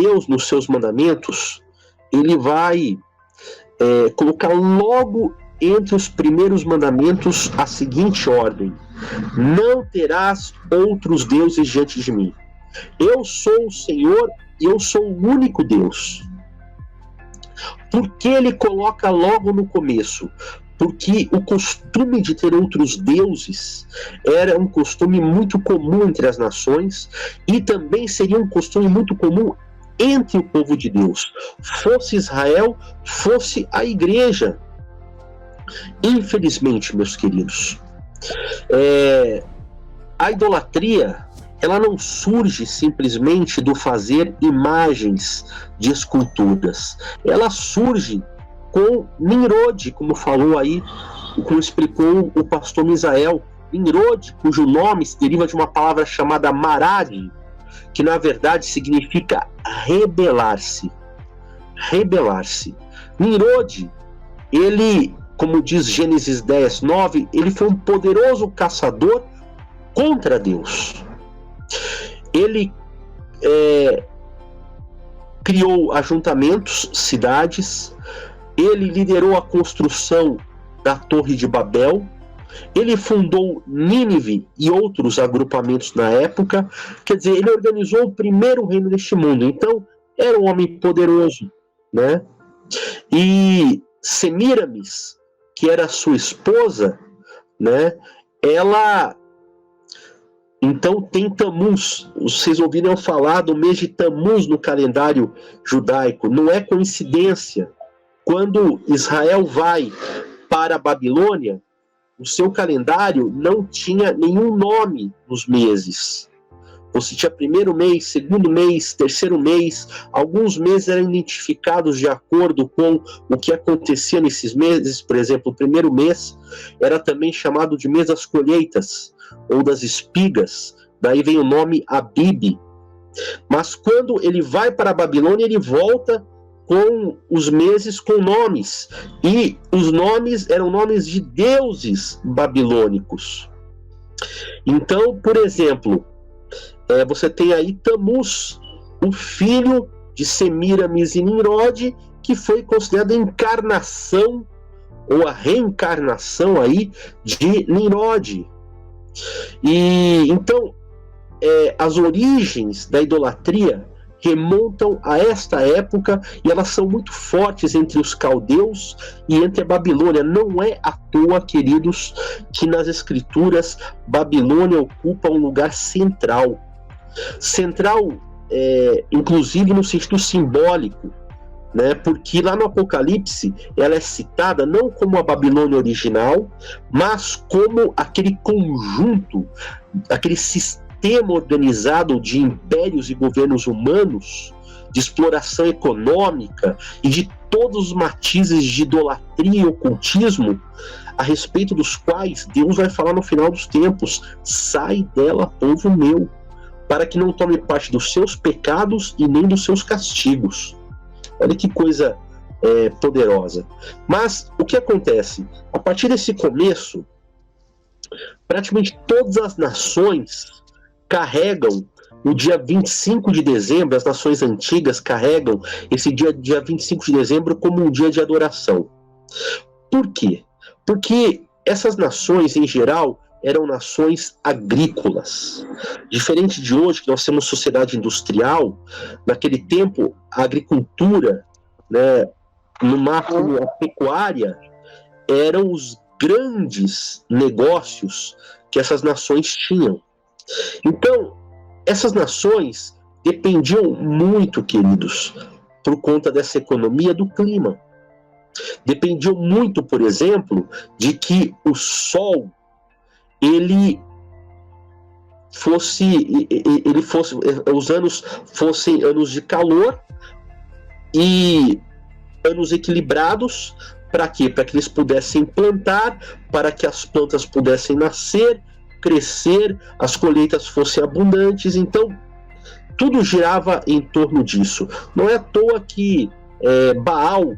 Deus, nos seus mandamentos, ele vai colocar logo entre os primeiros mandamentos a seguinte ordem: não terás outros deuses diante de mim. Eu sou o Senhor e eu sou o único Deus. Por que ele coloca logo no começo? Porque o costume de ter outros deuses era um costume muito comum entre as nações e também seria um costume muito comum entre o povo de Deus, fosse Israel, fosse a igreja. Infelizmente, meus queridos, a idolatria, ela não surge simplesmente do fazer imagens de esculturas. Ela surge com Nimrod, como falou aí, como explicou o pastor Misael. Nimrod, cujo nome se deriva de uma palavra chamada marad, que na verdade significa rebelar-se. Rebelar-se. Nimrod, ele, como diz Gênesis 10, 9, ele foi um poderoso caçador contra Deus. Ele criou ajuntamentos, cidades, ele liderou a construção da Torre de Babel, ele fundou Nínive e outros agrupamentos na época, quer dizer, ele organizou o primeiro reino deste mundo, então era um homem poderoso, né? E Semíramis, que era sua esposa, né? Ela então tem Tamuz. Vocês ouviram falar do mês de Tamuz no calendário judaico, não é coincidência. Quando Israel vai para a Babilônia, o seu calendário não tinha nenhum nome nos meses. Você tinha primeiro mês, segundo mês, terceiro mês. Alguns meses eram identificados de acordo com o que acontecia nesses meses. Por exemplo, o primeiro mês era também chamado de mês das colheitas ou das espigas. Daí vem o nome Abib. Mas quando ele vai para a Babilônia, ele volta com os meses com nomes. E os nomes eram nomes de deuses babilônicos. Então, por exemplo, você tem aí Tamuz, o filho de Semíramis e Nimrod, que foi considerado a encarnação ou a reencarnação aí de Nimrod. E então as origens da idolatria remontam a esta época e elas são muito fortes entre os caldeus e entre a Babilônia. Não é à toa, queridos, que nas escrituras Babilônia ocupa um lugar central. Central, inclusive no sentido simbólico, né? Porque lá no Apocalipse ela é citada não como a Babilônia original, mas como aquele conjunto, aquele sistema organizado de impérios e governos humanos, de exploração econômica e de todos os matizes de idolatria e ocultismo, a respeito dos quais Deus vai falar no final dos tempos: sai dela, povo meu, para que não tome parte dos seus pecados e nem dos seus castigos. Olha que coisa poderosa. Mas o que acontece? A partir desse começo, praticamente todas as nações carregam o dia 25 de dezembro, as nações antigas carregam esse dia 25 de dezembro como um dia de adoração. Por quê? Porque essas nações, em geral, eram nações agrícolas. Diferente de hoje, que nós temos sociedade industrial, naquele tempo, a agricultura, né, no máximo a pecuária, eram os grandes negócios que essas nações tinham. Então, essas nações dependiam muito, queridos, por conta dessa economia do clima. Dependiam muito, por exemplo, de que o sol os anos fossem anos de calor e anos equilibrados. Para quê? Para que eles pudessem plantar, para que as plantas pudessem nascer, crescer, as colheitas fossem abundantes. Então, tudo girava em torno disso. Não é à toa que Baal,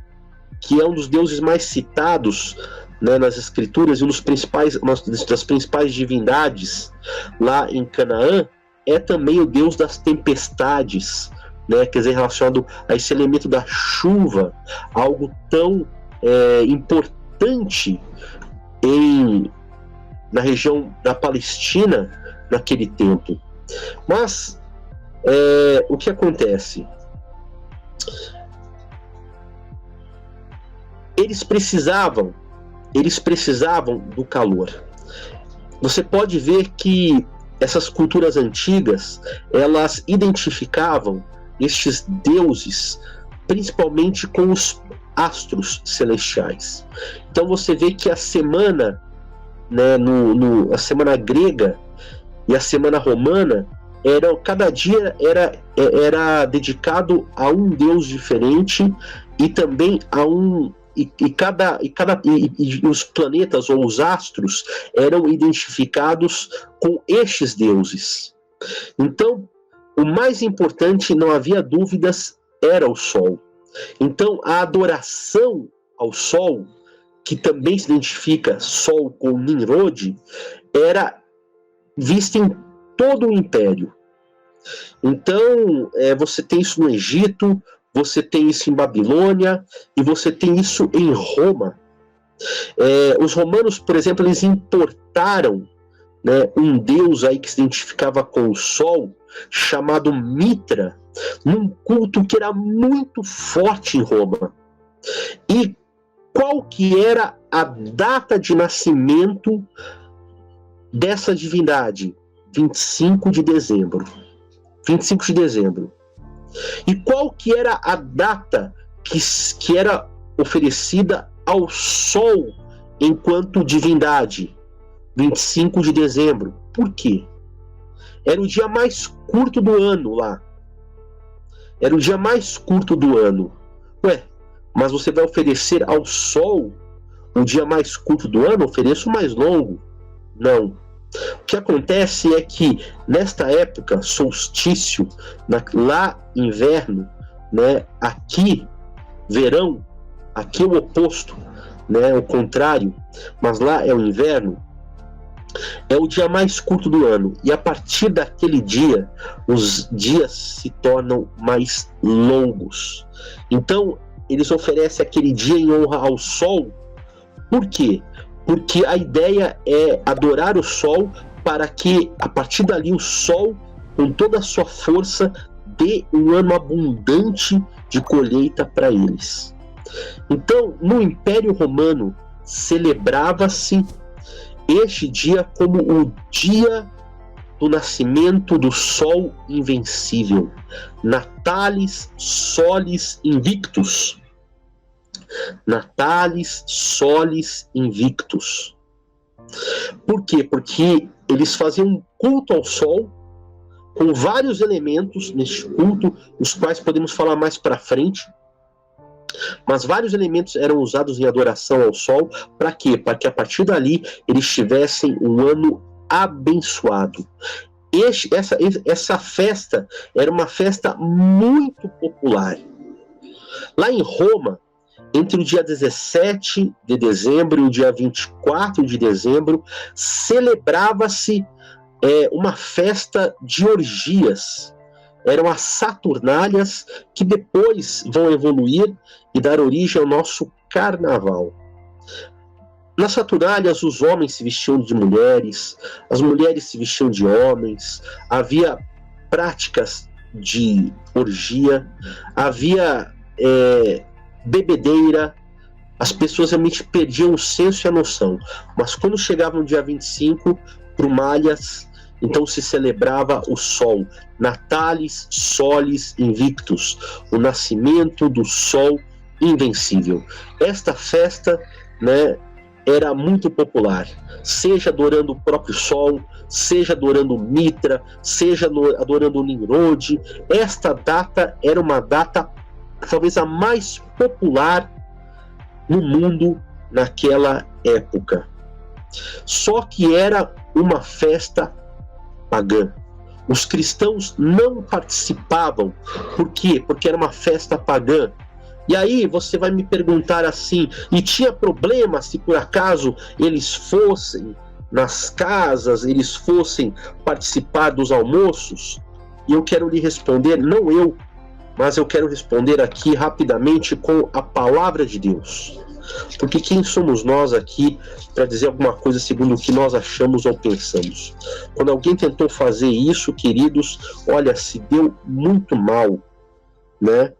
que é um dos deuses mais citados, né, nas escrituras e das principais divindades lá em Canaã, é também o deus das tempestades, né, quer dizer, relacionado a esse elemento da chuva, algo tão importante na região da Palestina naquele tempo. Mas o que acontece? Eles precisavam do calor. Você pode ver que essas culturas antigas, elas identificavam estes deuses principalmente com os astros celestiais. Então você vê que a semana, né, a semana grega e a semana romana, cada dia era dedicado a um deus diferente, e também a um e os planetas ou os astros eram identificados com estes deuses. Então, o mais importante, não havia dúvidas, era o Sol. Então, a adoração ao Sol, que também se identifica Sol com Nimrod, era vista em todo o Império. Então, você tem isso no Egito, você tem isso em Babilônia, e você tem isso em Roma. Os romanos, por exemplo, eles importaram, né, um deus aí que se identificava com o Sol, chamado Mitra, num culto que era muito forte em Roma. E qual que era a data de nascimento dessa divindade? 25 de dezembro. 25 de dezembro. E qual que era a data que era oferecida ao Sol enquanto divindade? 25 de dezembro. Por quê? Era o dia mais curto do ano lá. Era o dia mais curto do ano. Mas você vai oferecer ao Sol o dia mais curto do ano? Ofereço o mais longo. Não. O que acontece é que, nesta época, solstício, lá inverno, né, aqui verão, aqui é o oposto, né, o contrário, mas lá é o inverno, é o dia mais curto do ano. E a partir daquele dia, os dias se tornam mais longos. Então, eles oferecem aquele dia em honra ao Sol. Por quê? Porque a ideia é adorar o Sol, para que, a partir dali, o Sol, com toda a sua força, dê um ano abundante de colheita para eles. Então, no Império Romano, celebrava-se este dia como o dia do nascimento do Sol invencível. Natalis Solis Invictus. Natalis Solis Invictus. Por quê? Porque eles faziam um culto ao Sol com vários elementos neste culto, os quais podemos falar mais para frente. Mas vários elementos eram usados em adoração ao Sol. Para quê? Para que a partir dali eles tivessem um ano abençoado. Essa festa era uma festa muito popular. Lá em Roma, entre o dia 17 de dezembro e o dia 24 de dezembro, celebrava-se uma festa de orgias. Eram as Saturnálias, que depois vão evoluir e dar origem ao nosso carnaval. Nas Saturnálias, os homens se vestiam de mulheres, as mulheres se vestiam de homens, havia práticas de orgia, havia bebedeira, as pessoas realmente perdiam o senso e a noção. Mas quando chegava no dia 25, Brumálias, então se celebrava o Sol, Natalis Solis Invictus, o nascimento do Sol invencível. Esta festa, né, era muito popular, seja adorando o próprio Sol, seja adorando Mitra, seja adorando o Nimrod. Esta data era uma data talvez a mais popular no mundo naquela época. Só que era uma festa pagã. Os cristãos não participavam. Por quê? Porque era uma festa pagã. E aí você vai me perguntar assim, e tinha problema se por acaso eles fossem nas casas, eles fossem participar dos almoços? E eu quero lhe responder, não eu, mas eu quero responder aqui rapidamente com a palavra de Deus. Porque quem somos nós aqui para dizer alguma coisa segundo o que nós achamos ou pensamos? Quando alguém tentou fazer isso, queridos, olha, se deu muito mal, né?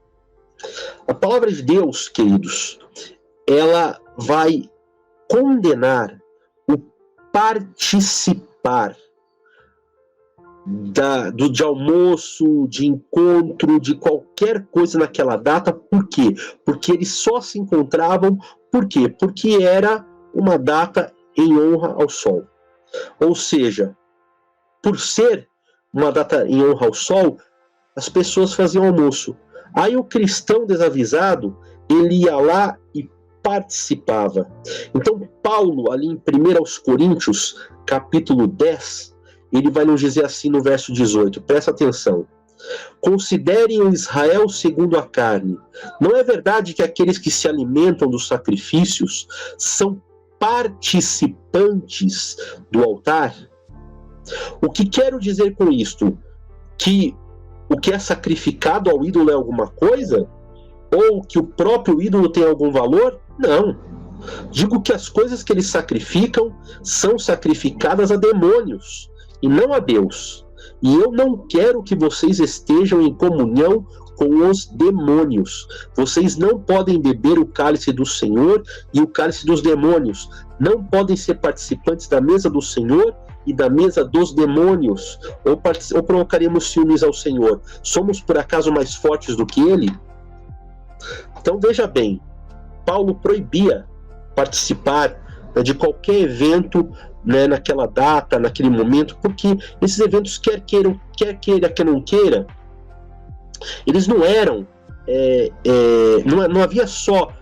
A palavra de Deus, queridos, ela vai condenar o participar de almoço, de encontro, de qualquer coisa naquela data. Por quê? Porque eles só se encontravam, por quê? Porque era uma data em honra ao sol. Ou seja, por ser uma data em honra ao sol, as pessoas faziam almoço. Aí o cristão desavisado, ele ia lá e participava. Então Paulo, ali em 1 Coríntios, capítulo 10, ele vai nos dizer assim no verso 18, presta atenção. Considerem o Israel segundo a carne. Não é verdade que aqueles que se alimentam dos sacrifícios são participantes do altar? O que quero dizer com isto? Que o que é sacrificado ao ídolo é alguma coisa? Ou que o próprio ídolo tem algum valor? Não. Digo que as coisas que eles sacrificam são sacrificadas a demônios e não a Deus. E eu não quero que vocês estejam em comunhão com os demônios. Vocês não podem beber o cálice do Senhor e o cálice dos demônios. Não podem ser participantes da mesa do Senhor e da mesa dos demônios. Ou provocaremos ciúmes ao Senhor. Somos por acaso mais fortes do que ele? Então veja bem, Paulo proibia participar de qualquer evento, né, naquela data, naquele momento, porque esses eventos, quer queira, quer não queira, eles não eram, não havia só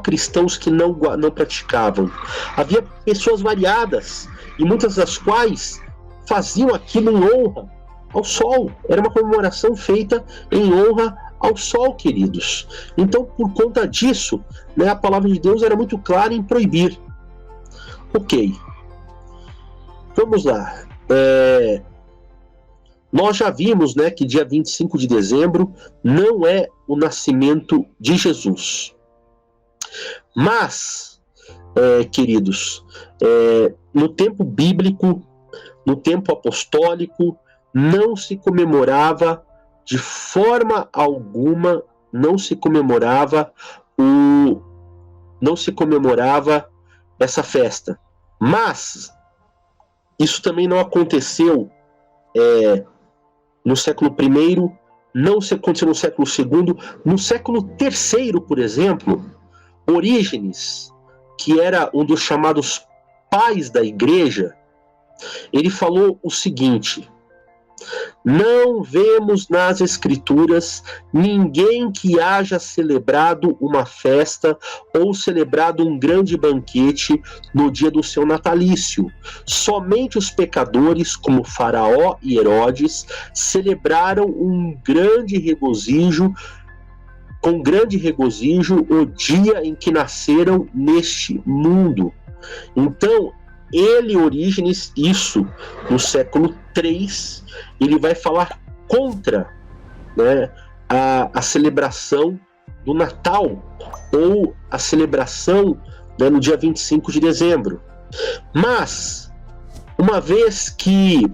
cristãos que não praticavam, havia pessoas variadas, e muitas das quais faziam aquilo em honra ao sol. Era uma comemoração feita em honra ao sol, queridos. Então, por conta disso, né, a palavra de Deus era muito clara em proibir. Ok, vamos lá. Nós já vimos, né, que dia 25 de dezembro não é o nascimento de Jesus. Mas, queridos, no tempo bíblico, no tempo apostólico, não se comemorava de forma alguma, não se comemorava essa festa. Mas isso também não aconteceu no século I, não se aconteceu no século II. No século III, por exemplo, Orígenes, que era um dos chamados pais da igreja, ele falou o seguinte: não vemos nas Escrituras ninguém que haja celebrado uma festa ou celebrado um grande banquete no dia do seu natalício. Somente os pecadores, como Faraó e Herodes, celebraram com grande regozijo o dia em que nasceram neste mundo. Então, Orígenes, isso no século III, ele vai falar contra, né, a celebração do Natal, ou a celebração, né, no dia 25 de dezembro. Mas, uma vez que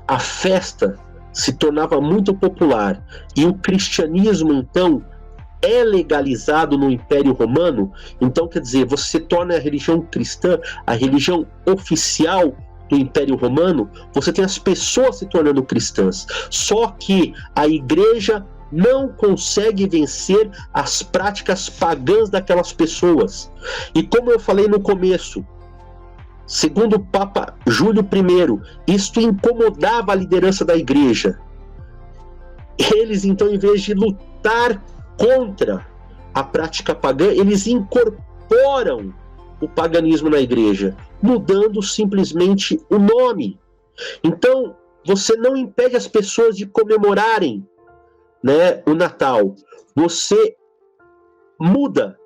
a festa se tornava muito popular e o cristianismo, então, é legalizado no Império Romano, então quer dizer, você torna a religião cristã a religião oficial do Império Romano, você tem as pessoas se tornando cristãs. Só que a igreja não consegue vencer as práticas pagãs daquelas pessoas. E como eu falei no começo, segundo o Papa Júlio I, isto incomodava a liderança da igreja. Eles, então, em vez de lutar contra a prática pagã, eles incorporam o paganismo na igreja, mudando simplesmente o nome. Então, você não impede as pessoas de comemorarem, né, o Natal. Você muda.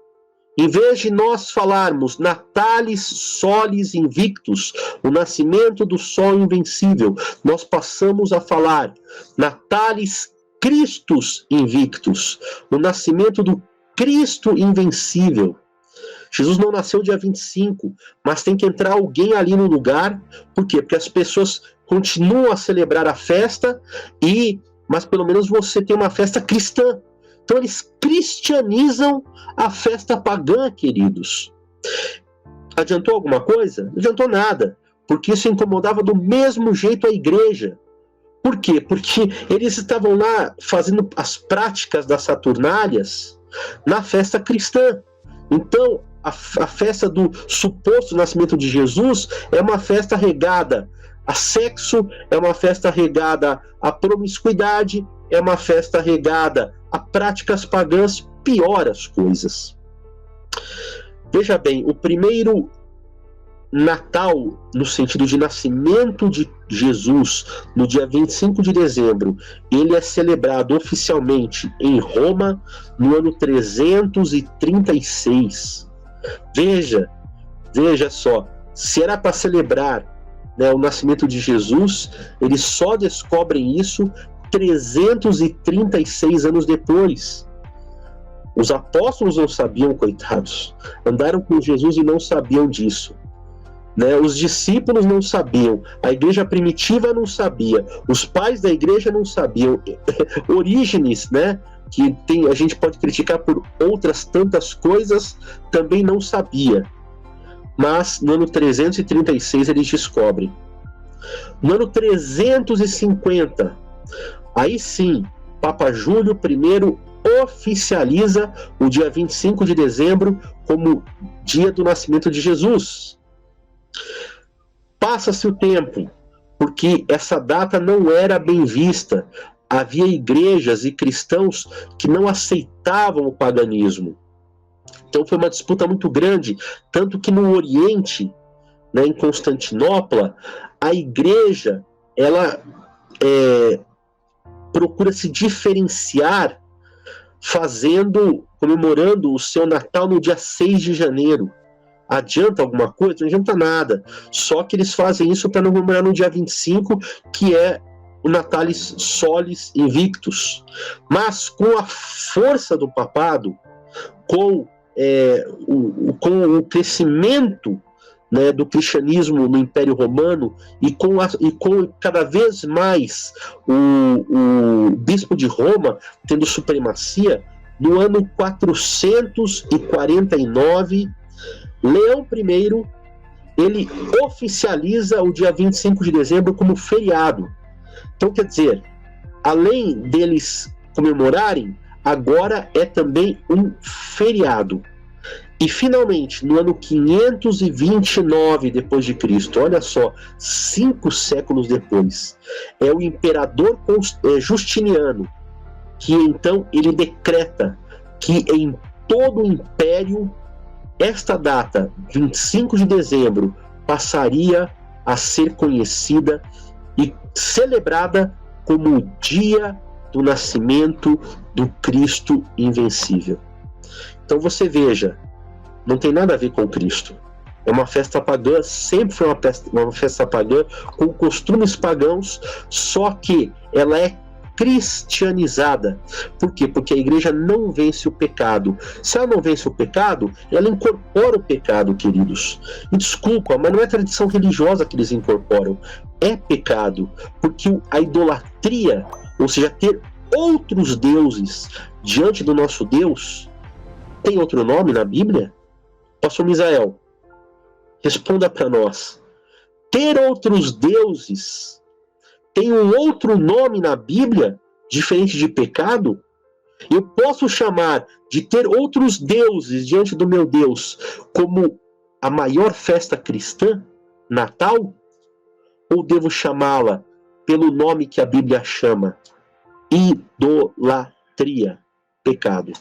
Em vez de nós falarmos Natalis Solis Invictus, o nascimento do sol invencível, nós passamos a falar Natalis Christus Invictus, o nascimento do Cristo invencível. Jesus não nasceu dia 25, mas tem que entrar alguém ali no lugar. Por quê? Porque as pessoas continuam a celebrar a festa, mas pelo menos você tem uma festa cristã. Então eles cristianizam a festa pagã, queridos. Adiantou alguma coisa? Não adiantou nada, porque isso incomodava do mesmo jeito a igreja. Por quê? Porque eles estavam lá fazendo as práticas das Saturnálias na festa cristã. Então, a festa do suposto nascimento de Jesus é uma festa regada a sexo, é uma festa regada à promiscuidade, é uma festa regada a práticas pagãs, piora as coisas. Veja bem, o primeiro Natal, no sentido de nascimento de Jesus, no dia 25 de dezembro, ele é celebrado oficialmente em Roma no ano 336. Veja só, se era para celebrar, né, o nascimento de Jesus, eles só descobrem isso 336 anos depois. Os apóstolos não sabiam, coitados. Andaram com Jesus e não sabiam disso. Né? Os discípulos não sabiam. A igreja primitiva não sabia. Os pais da igreja não sabiam. Orígenes, né, que a gente pode criticar por outras tantas coisas, também não sabia. Mas no ano 336 eles descobrem. No ano 350, aí sim, Papa Júlio I oficializa o dia 25 de dezembro como dia do nascimento de Jesus. Passa-se o tempo, porque essa data não era bem vista. Havia igrejas e cristãos que não aceitavam o paganismo. Então foi uma disputa muito grande, tanto que no Oriente, né, em Constantinopla, a igreja ela procura se diferenciar comemorando o seu Natal no dia 6 de janeiro. Adianta alguma coisa? Não adianta nada. Só que eles fazem isso para não comemorar no dia 25, que é o Natalis Solis Invictus. Mas com a força do papado, com o crescimento, né, do cristianismo no Império Romano e com cada vez mais o bispo de Roma tendo supremacia, no ano 449, Leão I ele oficializa o dia 25 de dezembro como feriado. Então, quer dizer, além deles comemorarem, agora é também um feriado. E finalmente, no ano 529 depois de Cristo, olha só, 5 séculos depois, é o imperador Justiniano que então ele decreta que em todo o império esta data, 25 de dezembro, passaria a ser conhecida e celebrada como o dia do nascimento do Cristo invencível. Então você veja, não tem nada a ver com Cristo. É uma festa pagã, sempre foi uma festa pagã, com costumes pagãos, só que ela é cristianizada. Por quê? Porque a igreja não vence o pecado. Se ela não vence o pecado, ela incorpora o pecado, queridos. E desculpa, mas não é tradição religiosa que eles incorporam. É pecado. Porque a idolatria, ou seja, ter outros deuses diante do nosso Deus, tem outro nome na Bíblia? Pastor Misael, responda para nós. Ter outros deuses tem um outro nome na Bíblia, diferente de pecado? Eu posso chamar de ter outros deuses diante do meu Deus como a maior festa cristã, Natal? Ou devo chamá-la pelo nome que a Bíblia chama? Idolatria, pecado.